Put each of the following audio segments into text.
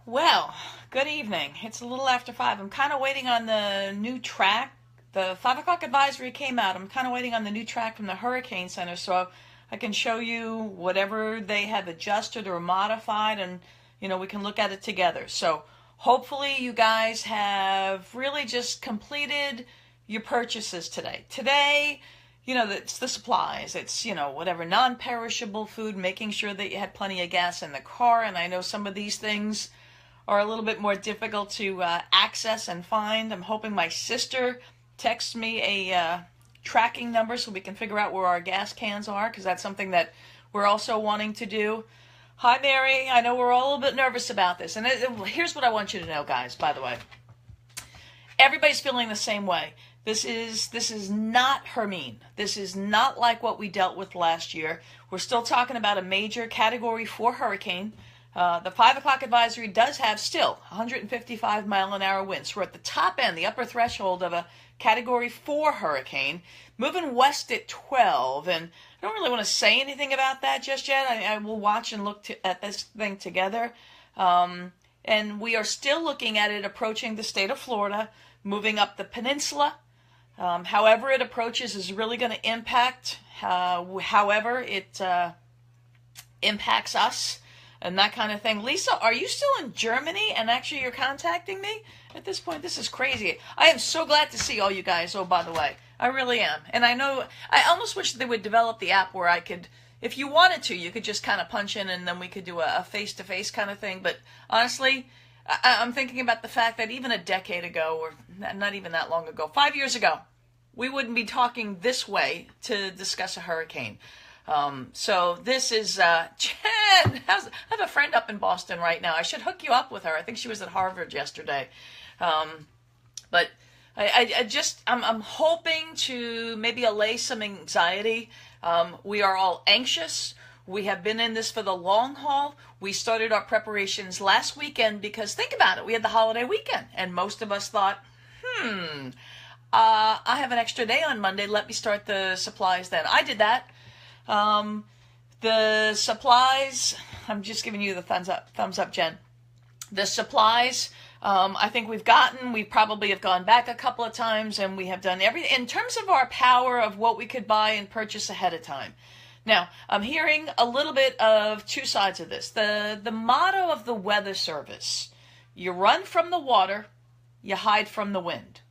Well, good evening. It's a little after 5. I'm kind of waiting on the new track. The 5 o'clock advisory came out. I'm kind of waiting on the new track from the Hurricane Center so I can show you whatever they have adjusted or modified, and we can look at it together. So hopefully you guys have really just completed your purchases today. Today, it's the supplies. It's, whatever non-perishable food, making sure that you had plenty of gas in the car. And I know some of these things are a little bit more difficult to access and find. I'm hoping my sister texts me a tracking number so we can figure out where our gas cans are, because that's something that we're also wanting to do. Hi, Mary. I know we're all a little bit nervous about this. And here's what I want you to know, guys, by the way. Everybody's feeling the same way. This is not Hermine. This is not like what we dealt with last year. We're still talking about a major Category 4 hurricane. The 5 o'clock advisory does have still 155 mile an hour winds. We're at the top end, the upper threshold of a Category 4 hurricane, moving west at 12. And I don't really want to say anything about that just yet. I will watch and look at this thing together. And we are still looking at it approaching the state of Florida, moving up the peninsula. However it approaches is really going to impact however it impacts us and that kind of thing. Lisa, are you still in Germany and actually you're contacting me? At this point, this is crazy. I am so glad to see all you guys, oh, by the way. I really am. And I know, I almost wish they would develop the app where I could, if you wanted to, you could just kind of punch in and then we could do a face-to-face kind of thing. But honestly, I'm thinking about the fact that even a decade ago, or not even that long ago, 5 years ago, we wouldn't be talking this way to discuss a hurricane. So this is Jen. I have a friend up in Boston right now. I should hook you up with her. I think she was at Harvard yesterday. But I'm hoping to maybe allay some anxiety. We are all anxious. We have been in this for the long haul. We started our preparations last weekend because, think about it, we had the holiday weekend. And most of us thought, I have an extra day on Monday. Let me start the supplies then. I did that. The supplies, I'm just giving you the thumbs up, Jen. The supplies, I think we probably have gone back a couple of times and we have done everything in terms of our power of what we could buy and purchase ahead of time. Now, I'm hearing a little bit of two sides of this. The motto of the Weather Service: you run from the water, you hide from the wind.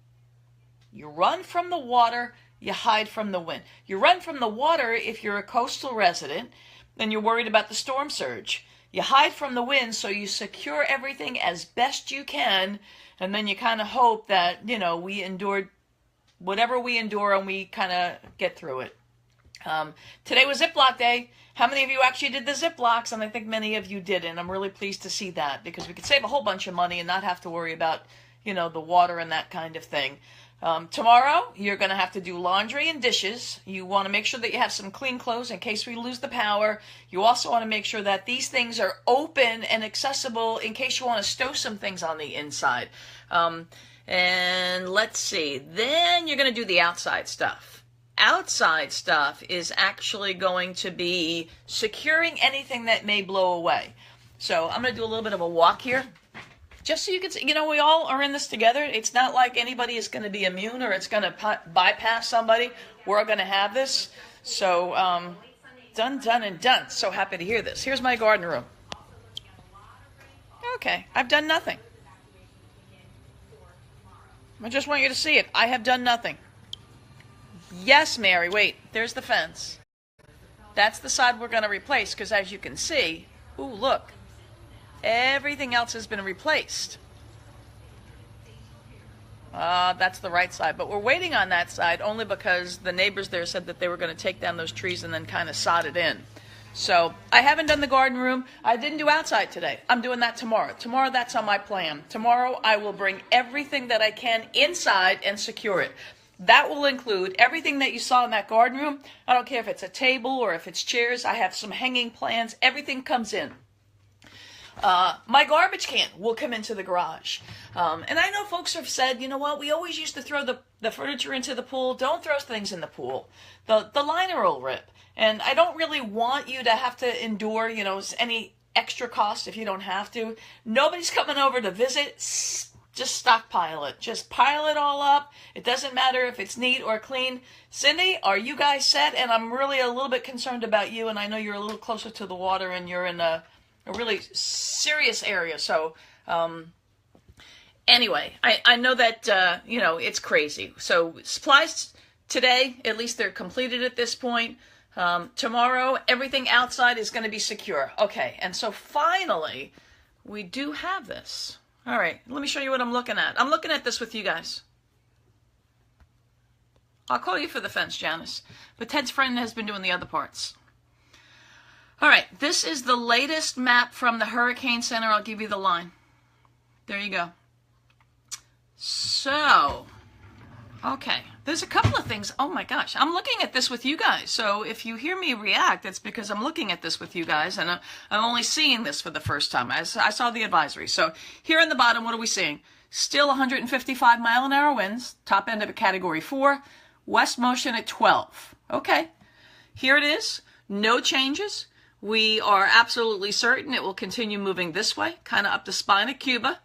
You run from the water, you hide from the wind. You run from the water if you're a coastal resident and you're worried about the storm surge. You hide from the wind, so you secure everything as best you can, and then you kind of hope that, we endured whatever we endure and we kind of get through it. Today was Ziploc Day. How many of you actually did the Ziplocs? And I think many of you did, and I'm really pleased to see that because we could save a whole bunch of money and not have to worry about, the water and that kind of thing. Tomorrow, you're going to have to do laundry and dishes. You want to make sure that you have some clean clothes in case we lose the power. You also want to make sure that these things are open and accessible in case you want to stow some things on the inside. And let's see. Then you're going to do the outside stuff. Outside stuff is actually going to be securing anything that may blow away. So I'm going to do a little bit of a walk here. Just so you can see, we all are in this together. It's not like anybody is going to be immune or it's going to bypass somebody. We're all going to have this. So, done, and done. So happy to hear this. Here's my garden room. Okay, I've done nothing. I just want you to see it. I have done nothing. Yes, Mary, wait, there's the fence. That's the side we're going to replace because as you can see, ooh, look. Everything else has been replaced. That's the right side. But we're waiting on that side only because the neighbors there said that they were going to take down those trees and then kind of sod it in. So I haven't done the garden room. I didn't do outside today. I'm doing that tomorrow. Tomorrow, that's on my plan. Tomorrow, I will bring everything that I can inside and secure it. That will include everything that you saw in that garden room. I don't care if it's a table or if it's chairs. I have some hanging plants. Everything comes in. My garbage can will come into the garage. And I know folks have said, you know what, we always used to throw the furniture into the pool. Don't throw things in the pool. The liner will rip. And I don't really want you to have to endure, any extra cost if you don't have to. Nobody's coming over to visit. Just stockpile it. Just pile it all up. It doesn't matter if it's neat or clean. Cindy, are you guys set? And I'm really a little bit concerned about you, and I know you're a little closer to the water and you're in a really serious area. So, anyway, I know that, it's crazy. So supplies today, at least they're completed at this point. Tomorrow, everything outside is going to be secure. Okay, and so finally, we do have this. All right, let me show you what I'm looking at. I'm looking at this with you guys. I'll call you for the fence, Janice. But Ted's friend has been doing the other parts. All right, this is the latest map from the Hurricane Center. I'll give you the line. There you go. So, okay, there's a couple of things. Oh my gosh, I'm looking at this with you guys. So if you hear me react, it's because I'm looking at this with you guys, and I'm only seeing this for the first time. I saw the advisory. So here in the bottom, what are we seeing? Still 155 mile an hour winds, top end of a category 4, west motion at 12. Okay, here it is, no changes. We are absolutely certain it will continue moving this way, kind of up the spine of Cuba.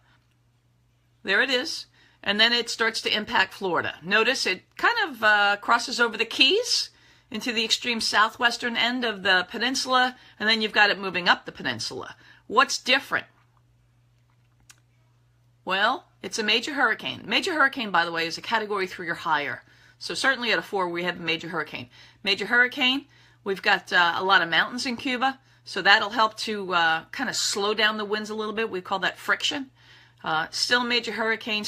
There it is. And then it starts to impact Florida. Notice it kind of crosses over the Keys into the extreme southwestern end of the peninsula, and then you've got it moving up the peninsula. What's different? Well, it's a major hurricane. Major hurricane, by the way, is a category 3 or higher. So certainly at a 4, we have a major hurricane. Major hurricane, we've got a lot of mountains in Cuba, so that'll help to kind of slow down the winds a little bit. We call that friction. Still major hurricane,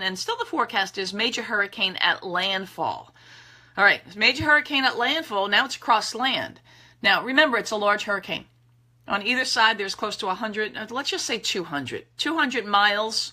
and still the forecast is major hurricane at landfall. All right, major hurricane at landfall, now it's across land. Now, remember, it's a large hurricane. On either side, there's close to 100, let's just say 200 miles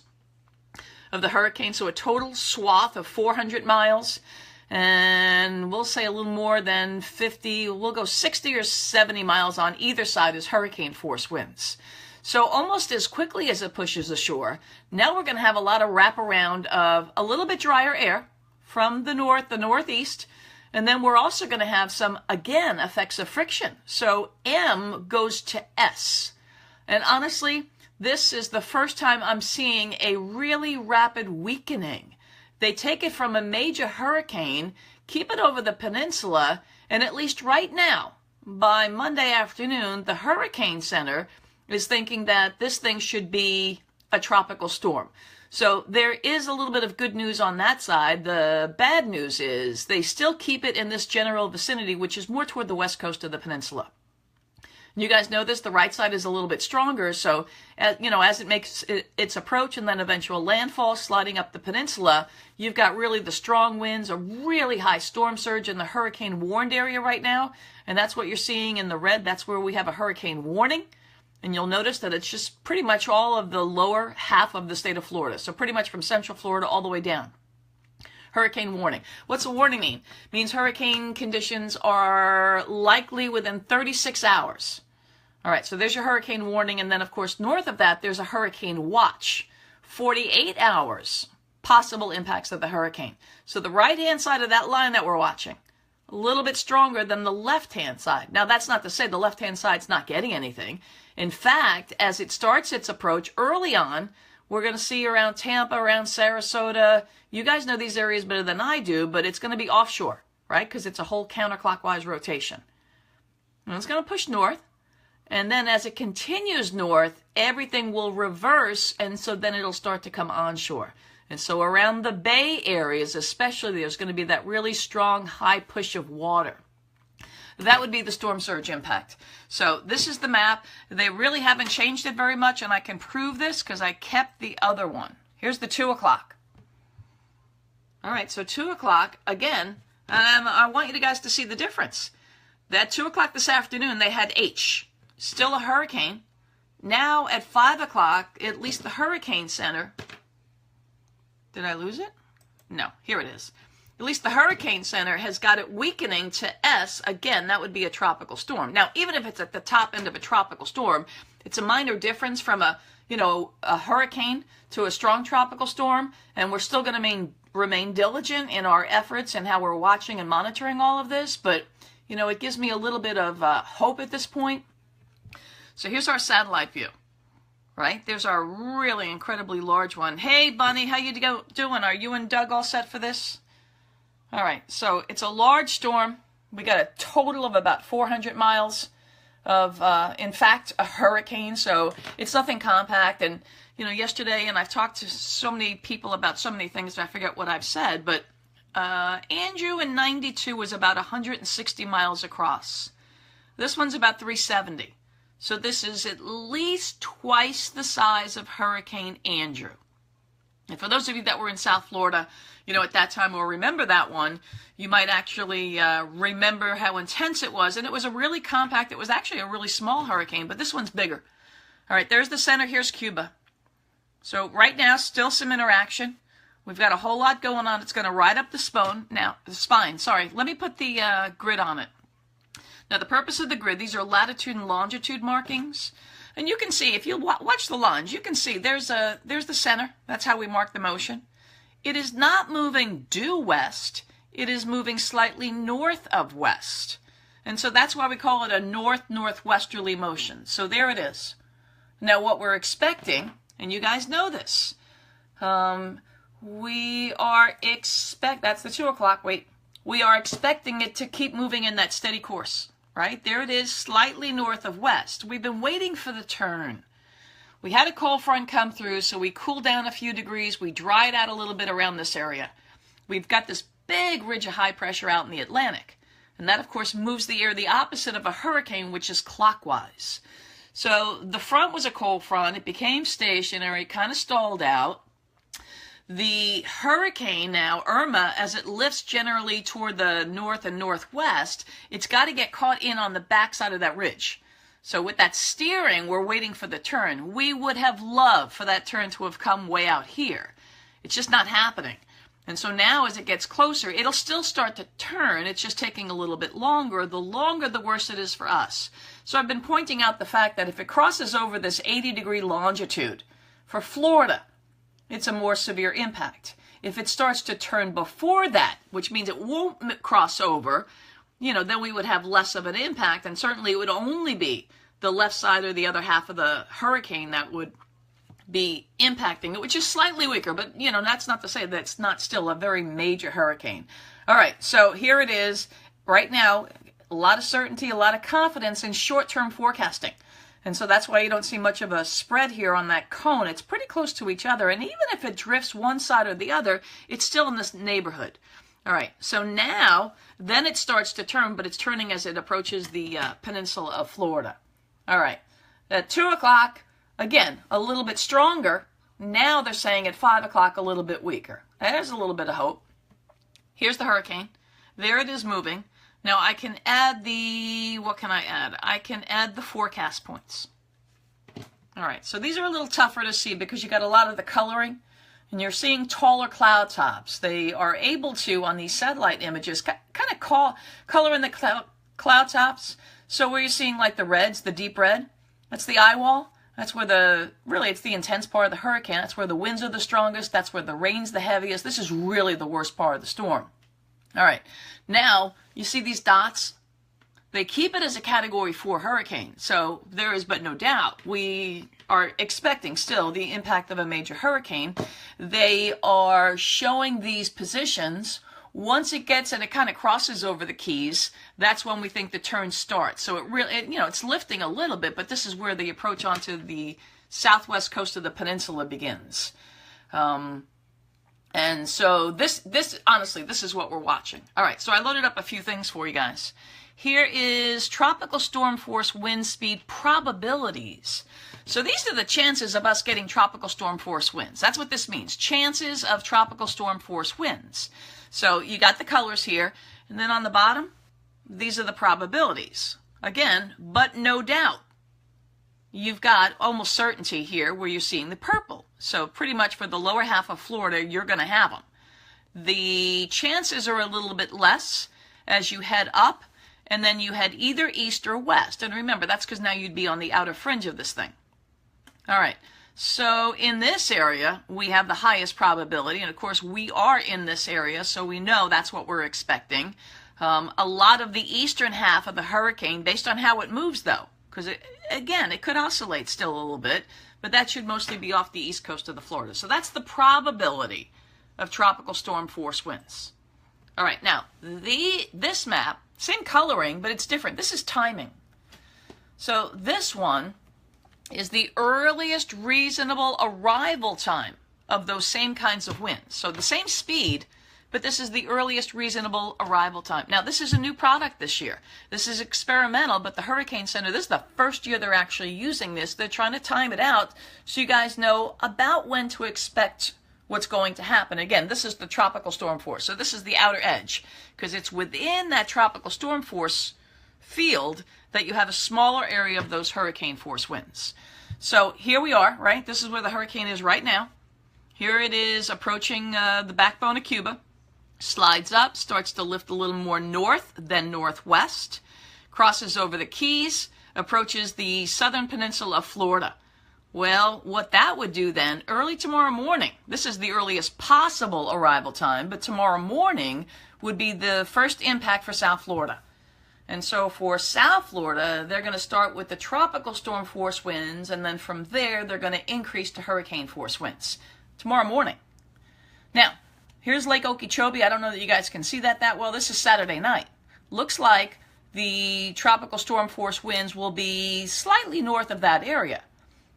of the hurricane, so a total swath of 400 miles, and we'll say a little more than 50, we'll go 60 or 70 miles on either side as hurricane force winds. So almost as quickly as it pushes ashore, now we're going to have a lot of wraparound of a little bit drier air from the north, the northeast, and then we're also going to have some, again, effects of friction. So M goes to S. And honestly, this is the first time I'm seeing a really rapid weakening. They take it from a major hurricane, keep it over the peninsula, and at least right now, by Monday afternoon, the Hurricane Center is thinking that this thing should be a tropical storm. So there is a little bit of good news on that side. The bad news is they still keep it in this general vicinity, which is more toward the west coast of the peninsula. You guys know this, the right side is a little bit stronger, so as it makes its approach and then eventual landfall sliding up the peninsula, you've got really the strong winds, a really high storm surge in the hurricane warned area right now, and that's what you're seeing in the red. That's where we have a hurricane warning. And you'll notice that it's just pretty much all of the lower half of the state of Florida. So pretty much from central Florida all the way down. Hurricane warning. What's a warning mean? It means hurricane conditions are likely within 36 hours. All right, so there's your hurricane warning. And then, of course, north of that, there's a hurricane watch. 48 hours, possible impacts of the hurricane. So the right-hand side of that line that we're watching, a little bit stronger than the left-hand side. Now, that's not to say the left-hand side's not getting anything. In fact, as it starts its approach early on, we're going to see around Tampa, around Sarasota. You guys know these areas better than I do, but it's going to be offshore, right? Because it's a whole counterclockwise rotation. And it's going to push north. And then as it continues north, everything will reverse, and so then it'll start to come onshore. And so around the bay areas especially, there's going to be that really strong high push of water. That would be the storm surge impact. So this is the map. They really haven't changed it very much, and I can prove this because I kept the other one. Here's the 2 o'clock. All right, so 2 o'clock, again, and I want you guys to see the difference. That 2 o'clock this afternoon, they had H, still a hurricane. Now at 5 o'clock, at least the Hurricane Center, did I lose it? No, here it is. At least the Hurricane Center has got it weakening to S. Again, that would be a tropical storm. Now, even if it's at the top end of a tropical storm, it's a minor difference from a hurricane to a strong tropical storm, and we're still going to remain diligent in our efforts and how we're watching and monitoring all of this, but, it gives me a little bit of hope at this point. So here's our satellite view, right? There's our really incredibly large one. Hey, Bunny, how you doing? Are you and Doug all set for this? All right, so it's a large storm. We got a total of about 400 miles of, in fact, a hurricane. So it's nothing compact. And, yesterday, and I've talked to so many people about so many things, I forget what I've said, but Andrew in 92 was about 160 miles across. This one's about 370. So this is at least twice the size of Hurricane Andrew. And for those of you that were in South Florida, at that time or remember that one, you might actually remember how intense it was. And it was a really compact, it was actually a really small hurricane, but this one's bigger. All right, there's the center, here's Cuba. So right now, still some interaction. We've got a whole lot going on. It's going to ride up the spine. Let me put the grid on it. Now, the purpose of the grid, these are latitude and longitude markings. And you can see, if you watch the lines, you can see there's the center. That's how we mark the motion. It is not moving due west. It is moving slightly north of west. And so that's why we call it a north-northwesterly motion. So there it is. Now, what we're expecting, and you guys know this, we are that's the 2 o'clock, wait. We are expecting it to keep moving in that steady course. Right? There it is, slightly north of west. We've been waiting for the turn. We had a cold front come through, so we cooled down a few degrees. We dried out a little bit around this area. We've got this big ridge of high pressure out in the Atlantic. And that, of course, moves the air the opposite of a hurricane, which is clockwise. So the front was a cold front. It became stationary, kind of stalled out. The hurricane now, Irma, as it lifts generally toward the north and northwest, it's got to get caught in on the backside of that ridge. So with that steering, we're waiting for the turn. We would have loved for that turn to have come way out here. It's just not happening. And so now as it gets closer, it'll still start to turn. It's just taking a little bit longer. The longer, the worse it is for us. So I've been pointing out the fact that if it crosses over this 80-degree longitude for Florida, it's a more severe impact. If it starts to turn before that, which means it won't cross over, then we would have less of an impact, and certainly it would only be the left side or the other half of the hurricane that would be impacting it, which is slightly weaker, but, that's not to say that it's not still a very major hurricane. All right, so here it is. Right now, a lot of certainty, a lot of confidence in short-term forecasting. And so that's why you don't see much of a spread here on that cone. It's pretty close to each other. And even if it drifts one side or the other, it's still in this neighborhood. All right, so now, then it starts to turn, but it's turning as it approaches the peninsula of Florida. All right, at 2 o'clock, again, a little bit stronger. Now they're saying at 5 o'clock, a little bit weaker. There's a little bit of hope. Here's the hurricane. There it is moving. Now I can add what can I add? I can add the forecast points. All right, so these are a little tougher to see because you got a lot of the coloring and you're seeing taller cloud tops. They are able to, on these satellite images, kind of color in the cloud tops. So where you're seeing like the reds, the deep red, that's the eye wall. That's where it's the intense part of the hurricane. That's where the winds are the strongest. That's where the rain's the heaviest. This is really the worst part of the storm. All right, now you see these dots? They keep it as a Category 4 hurricane, so there is but no doubt we are expecting still the impact of a major hurricane. They are showing these positions. Once it gets and it kind of crosses over the Keys, that's when we think the turn starts. So it's lifting a little bit, but this is where the approach onto the southwest coast of the peninsula begins. And so this honestly, this is what we're watching. All right, so I loaded up a few things for you guys. Here is tropical storm force wind speed probabilities. So these are the chances of us getting tropical storm force winds. That's what this means, chances of tropical storm force winds. So you got the colors here, and then on the bottom, these are the probabilities. Again, but no doubt. You've got almost certainty here where you're seeing the purple. So pretty much for the lower half of Florida, you're going to have them. The chances are a little bit less as you head up, and then you head either east or west. And remember, that's because now you'd be on the outer fringe of this thing. All right, so in this area, we have the highest probability, and of course we are in this area, so we know that's what we're expecting. A lot of the eastern half of the hurricane, based on how it moves though, because again, it could oscillate still a little bit, but that should mostly be off the east coast of the Florida. So that's the probability of tropical storm force winds. All right, now, this map, same coloring, but it's different. This is timing. So this one is the earliest reasonable arrival time of those same kinds of winds. So the same speed, but this is the earliest reasonable arrival time. Now, this is a new product this year. This is experimental, but the Hurricane Center, this is the first year they're actually using this. They're trying to time it out so you guys know about when to expect what's going to happen. Again, this is the tropical storm force. So this is the outer edge, because it's within that tropical storm force field that you have a smaller area of those hurricane force winds. So here we are, right? This is where the hurricane is right now. Here it is approaching the backbone of Cuba. Slides up, starts to lift a little more north than northwest, crosses over the Keys, approaches the southern peninsula of Florida. Well, what that would do then, early tomorrow morning, this is the earliest possible arrival time, but tomorrow morning would be the first impact for South Florida. And so for South Florida, they're going to start with the tropical storm force winds, and then from there, they're going to increase to hurricane force winds tomorrow morning. Now, here's Lake Okeechobee. I don't know that you guys can see that well. This is Saturday night. Looks like the tropical storm force winds will be slightly north of that area.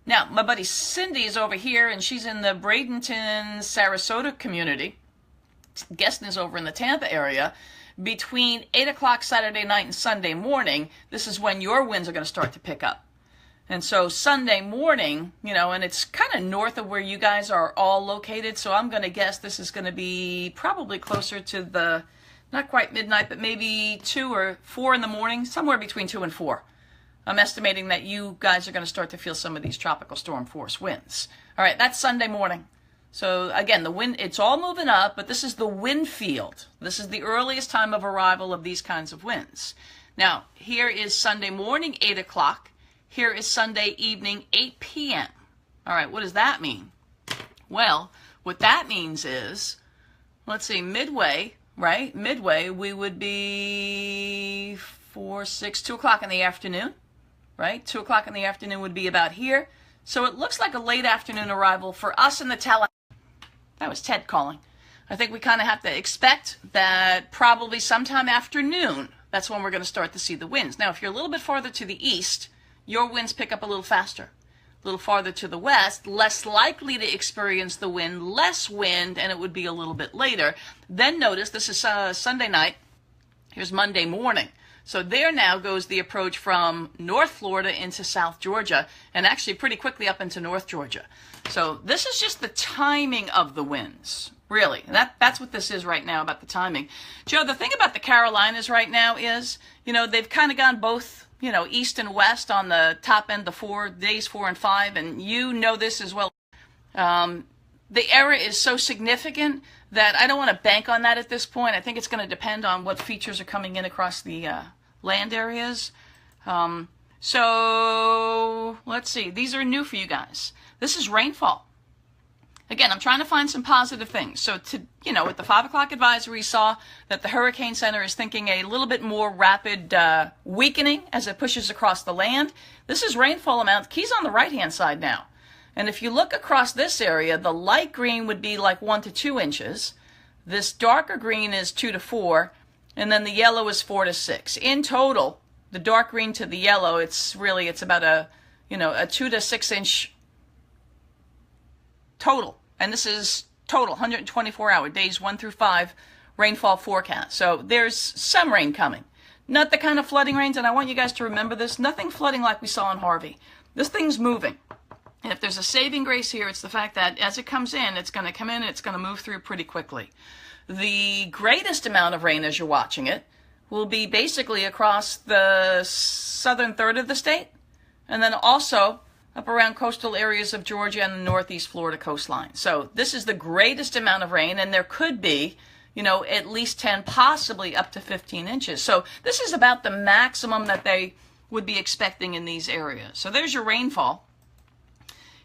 Now, my buddy Cindy is over here, and she's in the Bradenton, Sarasota community. Gueston is over in the Tampa area. Between 8 o'clock Saturday night and Sunday morning, this is when your winds are going to start to pick up. And so Sunday morning, you know, and it's kind of north of where you guys are all located, so I'm going to guess this is going to be probably closer to the, not quite midnight, but maybe 2 or 4 in the morning, somewhere between 2 and 4. I'm estimating that you guys are going to start to feel some of these tropical storm force winds. All right, that's Sunday morning. So again, the wind, it's all moving up, but this is the wind field. This is the earliest time of arrival of these kinds of winds. Now, here is Sunday morning, 8 o'clock. Here is Sunday evening, 8 p.m. All right, what does that mean? Well, what that means is, let's see, midway, right? Midway, we would be 4, 6, 2 o'clock in the afternoon. Right? 2 o'clock in the afternoon would be about here. So it looks like a late afternoon arrival for us in the Tallahassee. That was Ted calling. I think we kind of have to expect that probably sometime afternoon, that's when we're going to start to see the winds. Now, if you're a little bit farther to the east, your winds pick up a little faster. A little farther to the west, less likely to experience the wind, less wind, and it would be a little bit later. Then notice, this is Sunday night. Here's Monday morning. So there now goes the approach from North Florida into South Georgia, and actually pretty quickly up into North Georgia. So this is just the timing of the winds, really. That's what this is right now about the timing. Joe, the thing about the Carolinas right now is, you know, they've kind of gone both, you know, east and west on the top end, the days 4 and 5, and you know this as well. The error is so significant that I don't want to bank on that at this point. I think it's going to depend on what features are coming in across the land areas. So let's see. These are new for you guys. This is rainfall. Again, I'm trying to find some positive things. So, with the 5 o'clock advisory, saw that the Hurricane Center is thinking a little bit more rapid weakening as it pushes across the land. This is rainfall amount. Key's on the right-hand side now. And if you look across this area, the light green would be like 1 to 2 inches. This darker green is 2 to 4. And then the yellow is 4 to 6. In total, the dark green to the yellow, it's about a 2 to 6 inch total. And this is total, 124-hour days 1 through 5 rainfall forecast. So there's some rain coming. Not the kind of flooding rains, and I want you guys to remember this, nothing flooding like we saw in Harvey. This thing's moving. And if there's a saving grace here, it's the fact that as it comes in, it's going to come in and it's going to move through pretty quickly. The greatest amount of rain as you're watching it will be basically across the southern third of the state, and then also up around coastal areas of Georgia and the northeast Florida coastline. So this is the greatest amount of rain, and there could be, at least 10, possibly up to 15 inches. So this is about the maximum that they would be expecting in these areas. So there's your rainfall.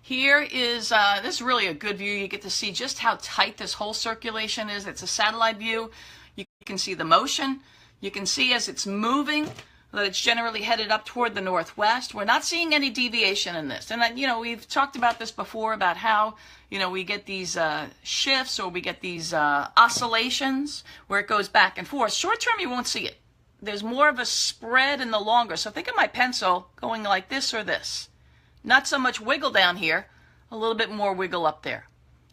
Here is, this is really a good view. You get to see just how tight this whole circulation is. It's a satellite view. You can see the motion. You can see as it's moving, that it's generally headed up toward the northwest. We're not seeing any deviation in this. And, you know, we've talked about this before about how, you know, we get these shifts, or we get these oscillations where it goes back and forth. Short term, you won't see it. There's more of a spread in the longer. So think of my pencil going like this or this. Not so much wiggle down here, a little bit more wiggle up there.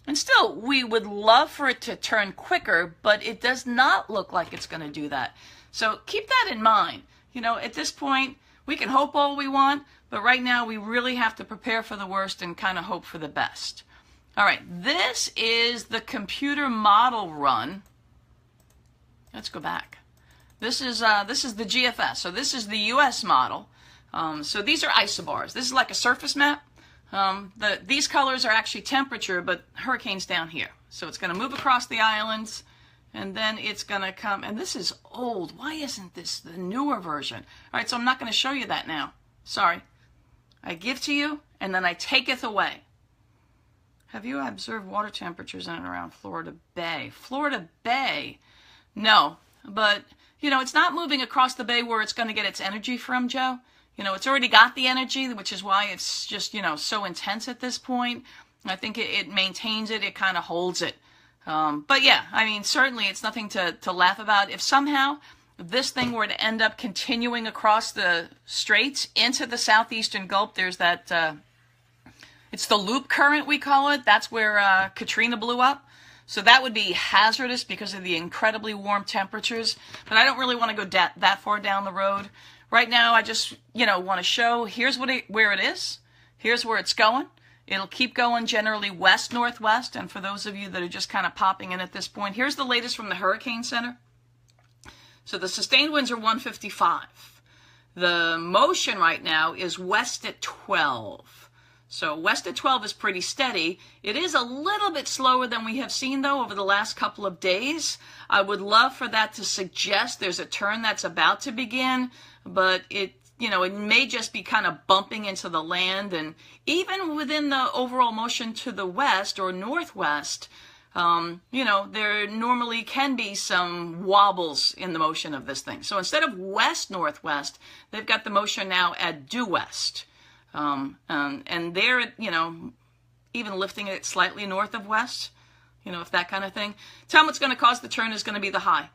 And still, we would love for it to turn quicker, but it does not look like it's going to do that. So keep that in mind. You know, at this point, we can hope all we want, but right now we really have to prepare for the worst and kind of hope for the best. All right, this is the computer model run. Let's go back. This is the GFS, so this is the U.S. model. So these are isobars. This is like a surface map. These colors are actually temperature, but hurricane's down here. So it's going to move across the islands, and then it's going to come, and this is old. Why isn't this the newer version? All right, so I'm not going to show you that now. Sorry. I give to you, and then I taketh away. Have you observed water temperatures in and around Florida Bay? Florida Bay? No, but, you know, it's not moving across the bay where it's going to get its energy from, Joe. You know, it's already got the energy, which is why it's just, you know, so intense at this point. I think it maintains it. It kind of holds it. But yeah, I mean, certainly it's nothing to laugh about. If somehow this thing were to end up continuing across the straits into the southeastern Gulf, there's that, it's the loop current, we call it. That's where Katrina blew up. So that would be hazardous because of the incredibly warm temperatures. But I don't really want to go that far down the road. Right now, I just, you know, want to show, here's where it is. Here's where it's going. It'll keep going generally west-northwest. And for those of you that are just kind of popping in at this point, here's the latest from the Hurricane Center. So the sustained winds are 155. The motion right now is west at 12. So west at 12 is pretty steady. It is a little bit slower than we have seen, though, over the last couple of days. I would love for that to suggest there's a turn that's about to begin, but it, you know, it may just be kind of bumping into the land. And even within the overall motion to the west or northwest, you know, there normally can be some wobbles in the motion of this thing. So instead of west-northwest, they've got the motion now at due west. And they're, you know, even lifting it slightly north of west, you know, if that kind of thing. Tell them what's going to cause the turn is going to be the high.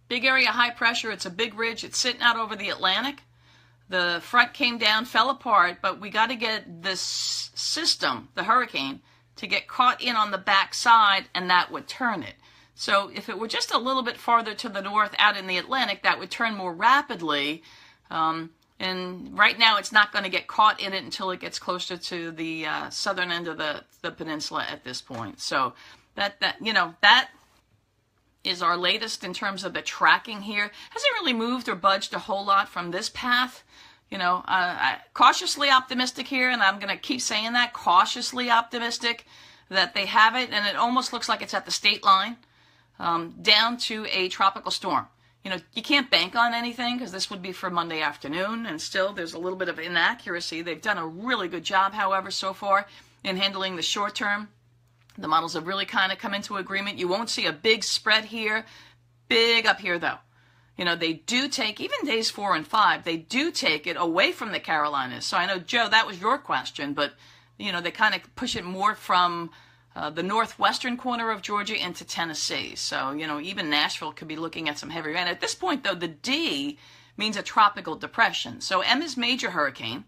Big area, high pressure. It's a big ridge. It's sitting out over the Atlantic. The front came down, fell apart, but we got to get this system, the hurricane, to get caught in on the back side, and that would turn it. So if it were just a little bit farther to the north out in the Atlantic, that would turn more rapidly. And right now, it's not going to get caught in it until it gets closer to the southern end of the peninsula at this point. So that you know, that is our latest in terms of the tracking here. Hasn't really moved or budged a whole lot from this path. You know, cautiously optimistic here, and I'm going to keep saying that, cautiously optimistic that they have it, and it almost looks like it's at the state line down to a tropical storm. You know, you can't bank on anything because this would be for Monday afternoon, and still there's a little bit of inaccuracy. They've done a really good job, however, so far in handling the short term. The models have really kind of come into agreement. You won't see a big spread here, big up here, though. You know, they do take, even days 4 and 5, they do take it away from the Carolinas. So I know, Joe, that was your question, but, you know, they kind of push it more from the northwestern corner of Georgia into Tennessee. So, you know, even Nashville could be looking at some heavy rain. At this point, though, the D means a tropical depression. So M is major hurricane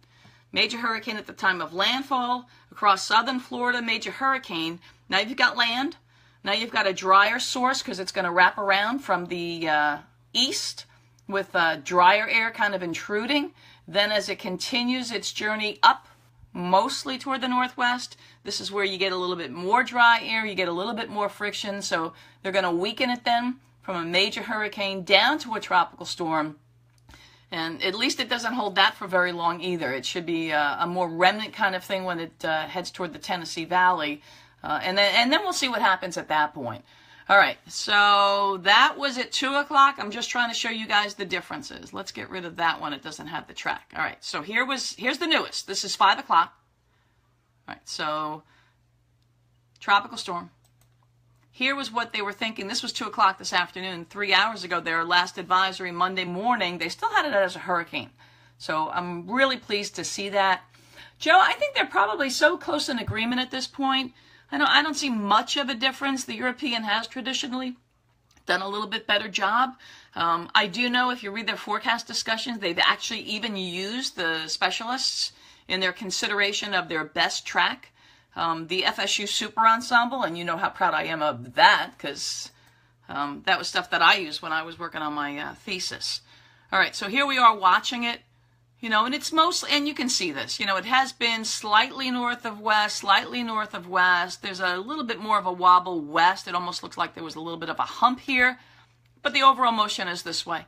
at the time of landfall, across southern Florida, major hurricane. Now you've got land. Now you've got a drier source because it's going to wrap around from the east with drier air kind of intruding. Then as it continues its journey up, mostly toward the northwest, this is where you get a little bit more dry air, you get a little bit more friction, so they're going to weaken it then from a major hurricane down to a tropical storm. And at least it doesn't hold that for very long either. It should be a more remnant kind of thing when it heads toward the Tennessee Valley. And then we'll see what happens at that point. All right, so that was at 2 o'clock. I'm just trying to show you guys the differences. Let's get rid of that one. It doesn't have the track. All right, so here's the newest. This is 5 o'clock. All right, so tropical storm. Here was what they were thinking. This was 2 o'clock this afternoon. 3 hours ago, their last advisory Monday morning, they still had it as a hurricane. So I'm really pleased to see that. Joe, I think they're probably so close in agreement at this point. I don't see much of a difference. The European has traditionally done a little bit better job. I do know if you read their forecast discussions, they've actually even used the specialists in their consideration of their best track, the FSU Super Ensemble, and you know how proud I am of that because that was stuff that I used when I was working on my thesis. All right, so here we are watching it. And it's mostly, and you can see this, it has been slightly north of west, slightly north of west. There's a little bit more of a wobble west. It almost looks like there was a little bit of a hump here, but the overall motion is this way.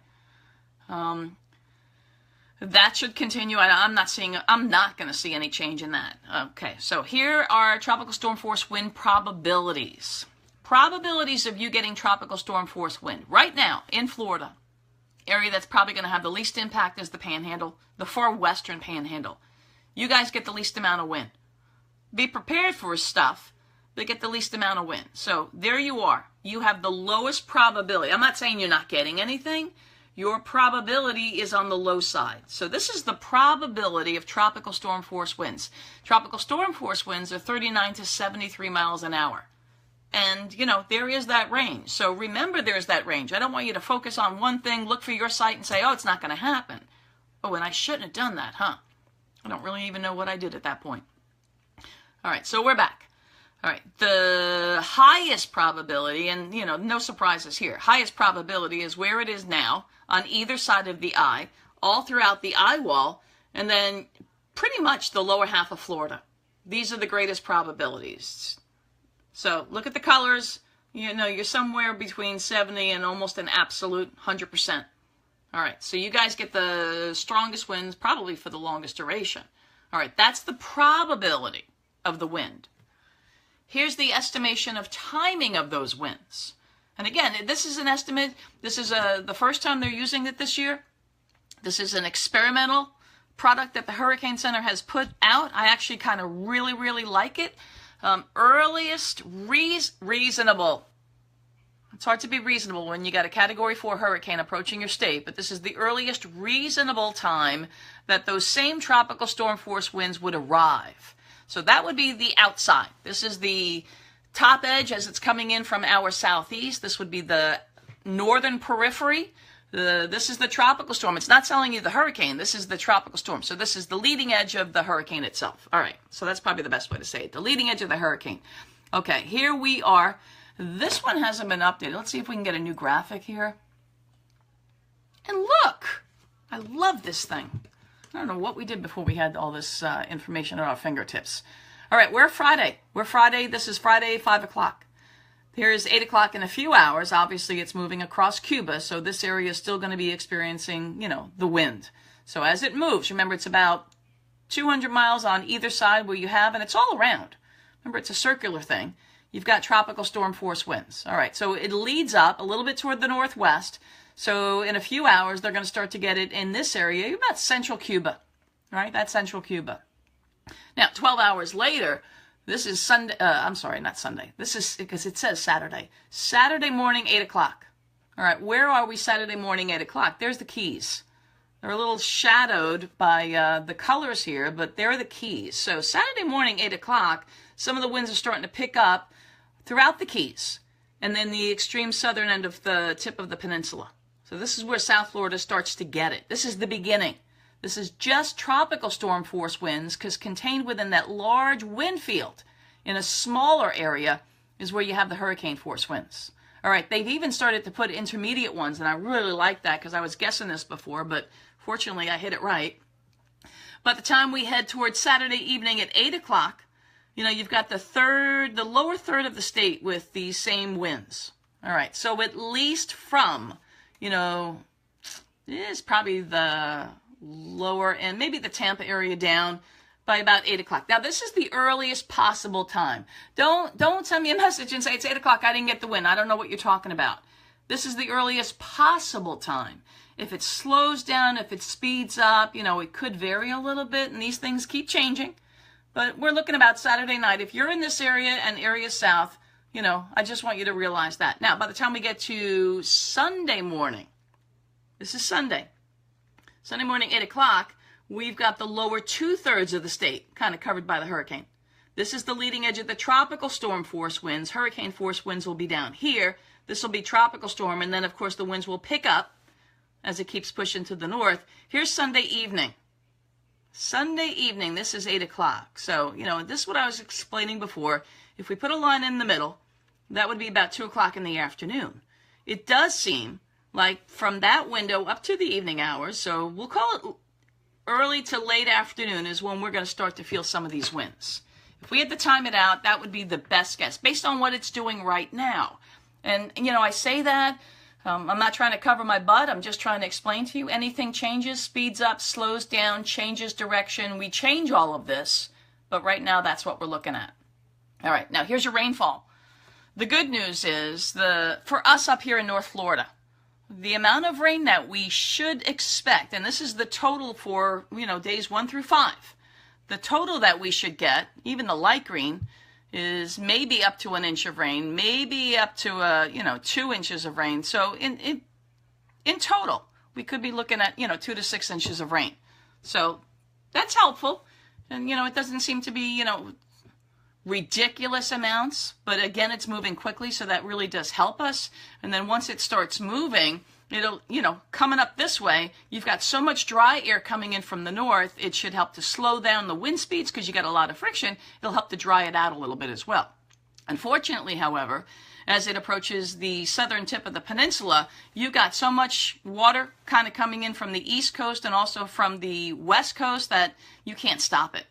That should continue. I'm not going to see any change in that. Okay, so here are tropical storm force wind probabilities. Probabilities of you getting tropical storm force wind. Right now, in Florida, area that's probably going to have the least impact is the Panhandle, the far western Panhandle. You guys get the least amount of wind. Be prepared for stuff, but get the least amount of wind. So there you are. You have the lowest probability. I'm not saying you're not getting anything. Your probability is on the low side. So this is the probability of tropical storm force winds. Tropical storm force winds are 39 to 73 miles an hour. And, there is that range. So remember there's that range. I don't want you to focus on one thing, look for your site, and say, oh, it's not going to happen. Oh, and I shouldn't have done that, huh? I don't really even know what I did at that point. All right, so we're back. All right, the highest probability, and, no surprises here. Highest probability is where it is now on either side of the eye, all throughout the eye wall, and then pretty much the lower half of Florida. These are the greatest probabilities. So look at the colors. You're somewhere between 70 and almost an absolute 100%. All right, so you guys get the strongest winds probably for the longest duration. All right, that's the probability of the wind. Here's the estimation of timing of those winds. And again, this is an estimate. This is the first time they're using it this year. This is an experimental product that the Hurricane Center has put out. I actually kind of really, really like it. Earliest reasonable. It's hard to be reasonable when you got a Category 4 hurricane approaching your state, but this is the earliest reasonable time that those same tropical storm force winds would arrive. So that would be the outside. This is the top edge as it's coming in from our southeast. This would be the northern periphery. This is the tropical storm. It's not telling you the hurricane. This is the tropical storm. So this is the leading edge of the hurricane itself. All right. So that's probably the best way to say it. The leading edge of the hurricane. Okay. Here we are. This one hasn't been updated. Let's see if we can get a new graphic here. And look. I love this thing. I don't know what we did before we had all this information at our fingertips. All right. We're Friday. This is Friday, 5 o'clock. Here's 8 o'clock in a few hours. Obviously, it's moving across Cuba, so this area is still going to be experiencing, the wind. So as it moves, remember, it's about 200 miles on either side where you have, and it's all around. Remember, it's a circular thing. You've got tropical storm force winds. All right, so it leads up a little bit toward the northwest. So in a few hours, they're going to start to get it in this area, about central Cuba. All right, that's central Cuba. Now, 12 hours later, this is Sunday. I'm sorry, not Sunday. This is because it says Saturday. Saturday morning, 8 o'clock. All right, where are we Saturday morning, 8 o'clock? There's the Keys. They're a little shadowed by the colors here, but they're the Keys. So Saturday morning, 8 o'clock, some of the winds are starting to pick up throughout the Keys, and then the extreme southern end of the tip of the peninsula. So this is where South Florida starts to get it. This is the beginning. This is just tropical storm force winds because contained within that large wind field in a smaller area is where you have the hurricane force winds. All right, they've even started to put intermediate ones, and I really like that because I was guessing this before, but fortunately I hit it right. By the time we head towards Saturday evening at 8 o'clock, you've got the lower third of the state with these same winds. All right, so at least from, it's probably the lower end, maybe the Tampa area down by about 8 o'clock. Now, this is the earliest possible time. Don't send me a message and say, it's 8 o'clock, I didn't get the wind. I don't know what you're talking about. This is the earliest possible time. If it slows down, if it speeds up, it could vary a little bit, and these things keep changing. But we're looking about Saturday night. If you're in this area and area south, I just want you to realize that. Now, by the time we get to Sunday morning, this is Sunday morning, 8 o'clock, we've got the lower 2/3 of the state kind of covered by the hurricane. This is the leading edge of the tropical storm force winds. Hurricane force winds will be down here. This will be tropical storm, and then, of course, the winds will pick up as it keeps pushing to the north. Here's Sunday evening. Sunday evening, this is 8 o'clock. So, this is what I was explaining before. If we put a line in the middle, that would be about 2 o'clock in the afternoon. It does seem like from that window up to the evening hours, so we'll call it early to late afternoon, is when we're going to start to feel some of these winds. If we had to time it out, that would be the best guess, based on what it's doing right now. And, I say that, I'm not trying to cover my butt, I'm just trying to explain to you. Anything changes, speeds up, slows down, changes direction. We change all of this, but right now that's what we're looking at. All right, now here's your rainfall. The good news is, for us up here in North Florida, the amount of rain that we should expect, and this is the total for, days 1 through 5, the total that we should get, even the light green, is maybe up to 1 inch of rain, maybe up to 2 inches of rain. So in total, we could be looking at 2 to 6 inches of rain. So that's helpful, and it doesn't seem to be ridiculous amounts, but again, it's moving quickly, so that really does help us. And then once it starts moving, it'll, coming up this way, you've got so much dry air coming in from the north, it should help to slow down the wind speeds because you got a lot of friction. It'll help to dry it out a little bit as well. Unfortunately, however, as it approaches the southern tip of the peninsula, you've got so much water kind of coming in from the east coast and also from the west coast that you can't stop it,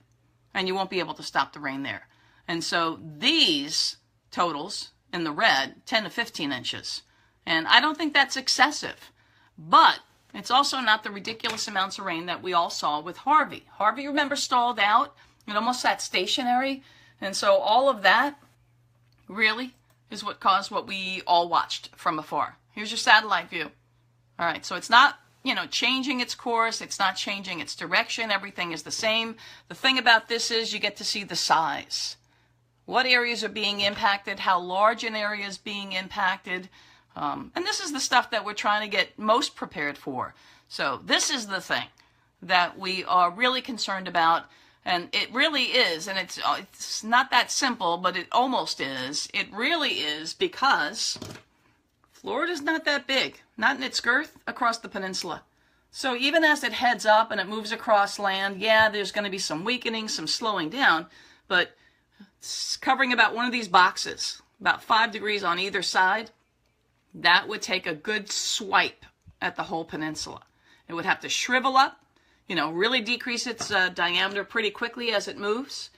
and you won't be able to stop the rain there. And so these totals in the red, 10 to 15 inches. And I don't think that's excessive, but it's also not the ridiculous amounts of rain that we all saw with Harvey. Harvey, remember, stalled out. It almost sat stationary. And so all of that really is what caused what we all watched from afar. Here's your satellite view. All right, so it's not, changing its course. It's not changing its direction. Everything is the same. The thing about this is you get to see the size. What areas are being impacted, how large an area is being impacted. And this is the stuff that we're trying to get most prepared for. So this is the thing that we are really concerned about. And it really is, and it's not that simple, but it almost is. It really is, because Florida's not that big, not in its girth across the peninsula. So even as it heads up and it moves across land, yeah, there's going to be some weakening, some slowing down, but it's covering about one of these boxes, about 5 degrees on either side. That would take a good swipe at the whole peninsula. It would have to shrivel up, really decrease its diameter pretty quickly as it moves.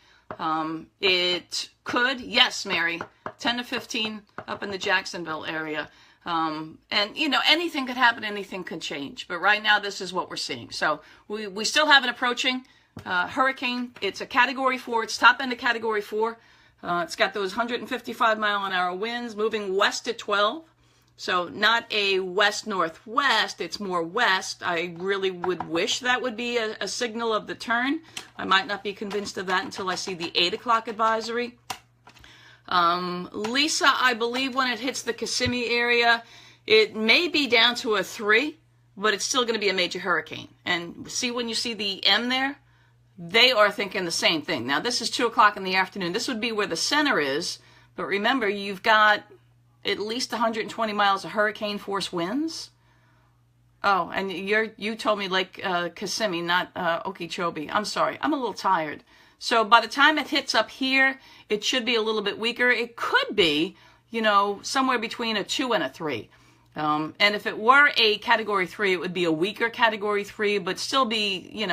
It could, yes, Mary, 10 to 15 up in the Jacksonville area. And, anything could happen, anything could change. But right now, this is what we're seeing. So we still have an approaching hurricane. It's a Category 4. It's top end of Category 4. It's got those 155-mile-an-hour winds moving west at 12. So not a west-northwest, it's more west. I really would wish that would be a signal of the turn. I might not be convinced of that until I see the 8 o'clock advisory. Lisa, I believe when it hits the Kissimmee area, it may be down to a 3, but it's still going to be a major hurricane. And see, when you see the M there, they are thinking the same thing. Now, this is 2 o'clock in the afternoon. This would be where the center is, but remember, you've got at least 120 miles of hurricane force winds. Oh, and you told me Lake Kissimmee, not Okeechobee. I'm sorry, I'm a little tired. So by the time it hits up here, it should be a little bit weaker. It could be, somewhere between a 2 and a 3. And if it were a Category 3, it would be a weaker Category 3, but still be,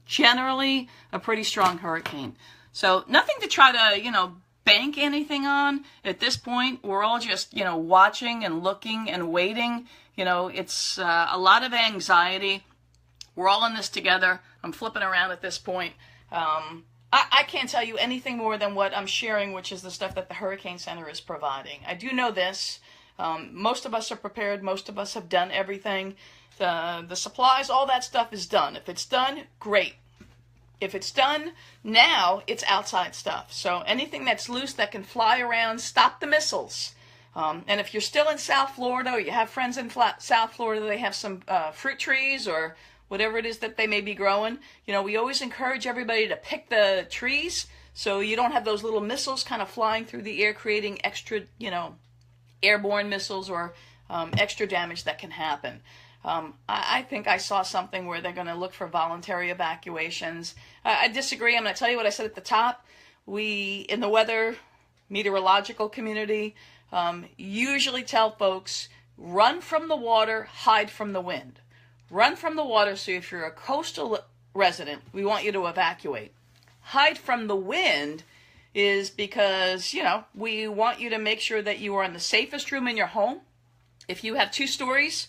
generally a pretty strong hurricane. So nothing to try to, bank anything on at this point. We're all just, watching and looking and waiting. It's a lot of anxiety. We're all in this together. I'm flipping around at this point. I can't tell you anything more than what I'm sharing, which is the stuff that the Hurricane Center is providing. I do know this. Most of us are prepared. Most of us have done everything. The supplies, all that stuff is done. If it's done, great. If it's done now, it's outside stuff. So anything that's loose that can fly around, stop the missiles. And if you're still in South Florida, or you have friends in South Florida, they have some fruit trees or whatever it is that they may be growing. We always encourage everybody to pick the trees so you don't have those little missiles kind of flying through the air, creating extra, airborne missiles or extra damage that can happen. I think I saw something where they're going to look for voluntary evacuations. I disagree. I'm going to tell you what I said at the top. We, in the weather meteorological community, usually tell folks, run from the water, hide from the wind. Run from the water, so if you're a coastal resident, we want you to evacuate. Hide from the wind is because, we want you to make sure that you are in the safest room in your home. If you have 2 stories,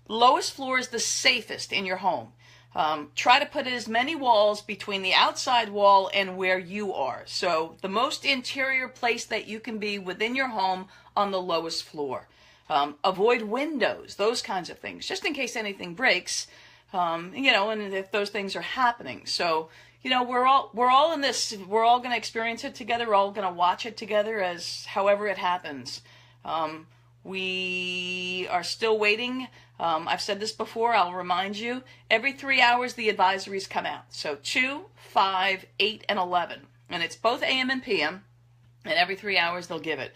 lowest floor is the safest in your home. Try to put as many walls between the outside wall and where you are. So the most interior place that you can be within your home on the lowest floor. Avoid windows, those kinds of things, just in case anything breaks, and if those things are happening. So, we're all in this, we're all going to experience it together. We're all going to watch it together as however it happens. We are still waiting. I've said this before, I'll remind you, every 3 hours the advisories come out. So 2, 5, 8, and 11. And it's both AM and PM, and every 3 hours they'll give it.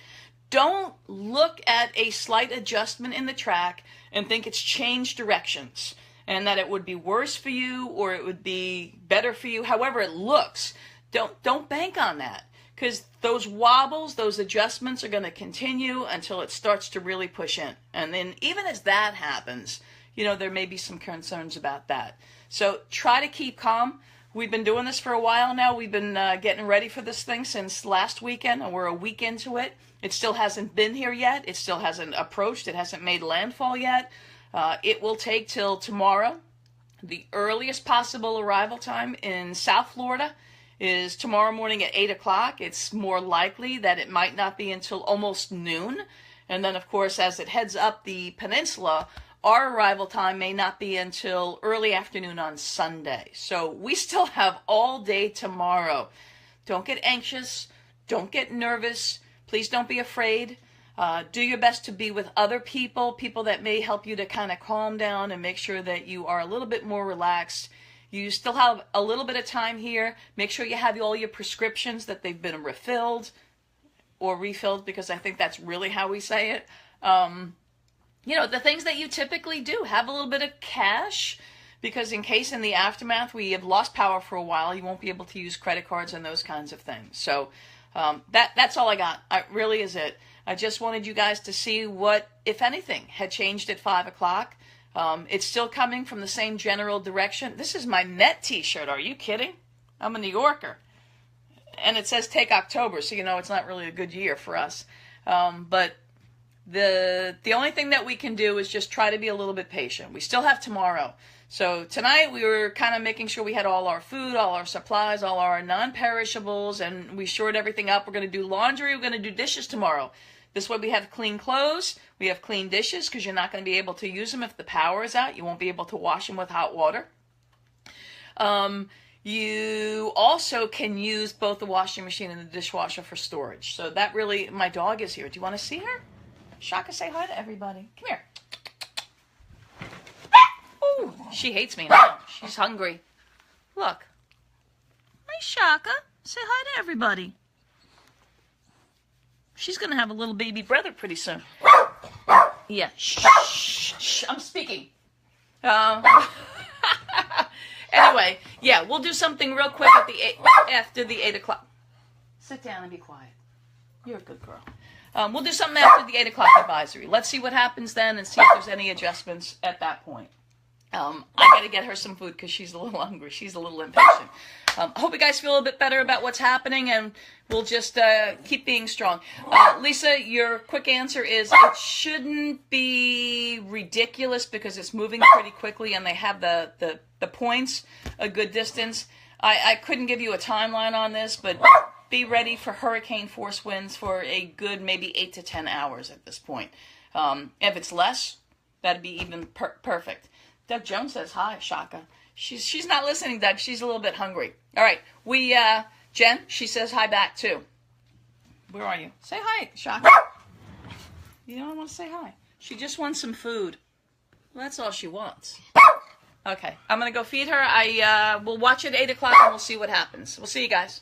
Don't look at a slight adjustment in the track and think it's changed directions and that it would be worse for you or it would be better for you, however it looks. Don't bank on that, because those wobbles, those adjustments are going to continue until it starts to really push in. And then even as that happens, there may be some concerns about that. So try to keep calm. We've been doing this for a while now. We've been getting ready for this thing since last weekend, and we're a week into it. It still hasn't been here yet. It still hasn't approached. It hasn't made landfall yet. It will take till tomorrow. The earliest possible arrival time in South Florida is tomorrow morning at 8 o'clock. It's more likely that it might not be until almost noon. And then, of course, as it heads up the peninsula, our arrival time may not be until early afternoon on Sunday. So we still have all day tomorrow. Don't get anxious. Don't get nervous. Please don't be afraid. Do your best to be with other people that may help you to kind of calm down and make sure that you are a little bit more relaxed. You still have a little bit of time here. Make sure you have all your prescriptions, that they've been refilled, because I think that's really how we say it. The things that you typically do. Have a little bit of cash, because in case in the aftermath we have lost power for a while, you won't be able to use credit cards and those kinds of things. So that's all I got. It really is it. I just wanted you guys to see what, if anything, had changed at 5 o'clock. It's still coming from the same general direction. This is my Met t-shirt. Are you kidding? I'm a New Yorker. And it says take October, so it's not really a good year for us. But the only thing that we can do is just try to be a little bit patient. We still have tomorrow. So tonight we were kind of making sure we had all our food, all our supplies, all our non-perishables, and we shored everything up. We're going to do laundry. We're going to do dishes tomorrow. This way we have clean clothes. We have clean dishes, because you're not going to be able to use them if the power is out. You won't be able to wash them with hot water. You also can use both the washing machine and the dishwasher for storage. So that really, my dog is here. Do you want to see her? Shaka, say hi to everybody. Come here. Ooh, she hates me now. She's hungry. Look. Hi, Shaka. Say hi to everybody. She's going to have a little baby brother pretty soon. Yeah. Shh, shh, shh. I'm speaking. Anyway, yeah, we'll do something real quick after the 8 o'clock. Sit down and be quiet. You're a good girl. We'll do something after the 8 o'clock advisory. Let's see what happens then and see if there's any adjustments at that point. I got to get her some food because she's a little hungry. She's a little impatient. I hope you guys feel a little bit better about what's happening, and we'll just keep being strong. Lisa, your quick answer is it shouldn't be ridiculous because it's moving pretty quickly and they have the points a good distance. I couldn't give you a timeline on this, but be ready for hurricane force winds for a good maybe 8 to 10 hours at this point. If it's less, that'd be even perfect. Doug Jones says hi, Shaka. She's not listening, Doug. She's a little bit hungry. All right. Jen, she says hi back too. Where are you? Say hi, Shaka. You don't want to say hi. She just wants some food. Well, that's all she wants. Okay. I'm going to go feed her. I will watch at 8 o'clock and we'll see what happens. We'll see you guys.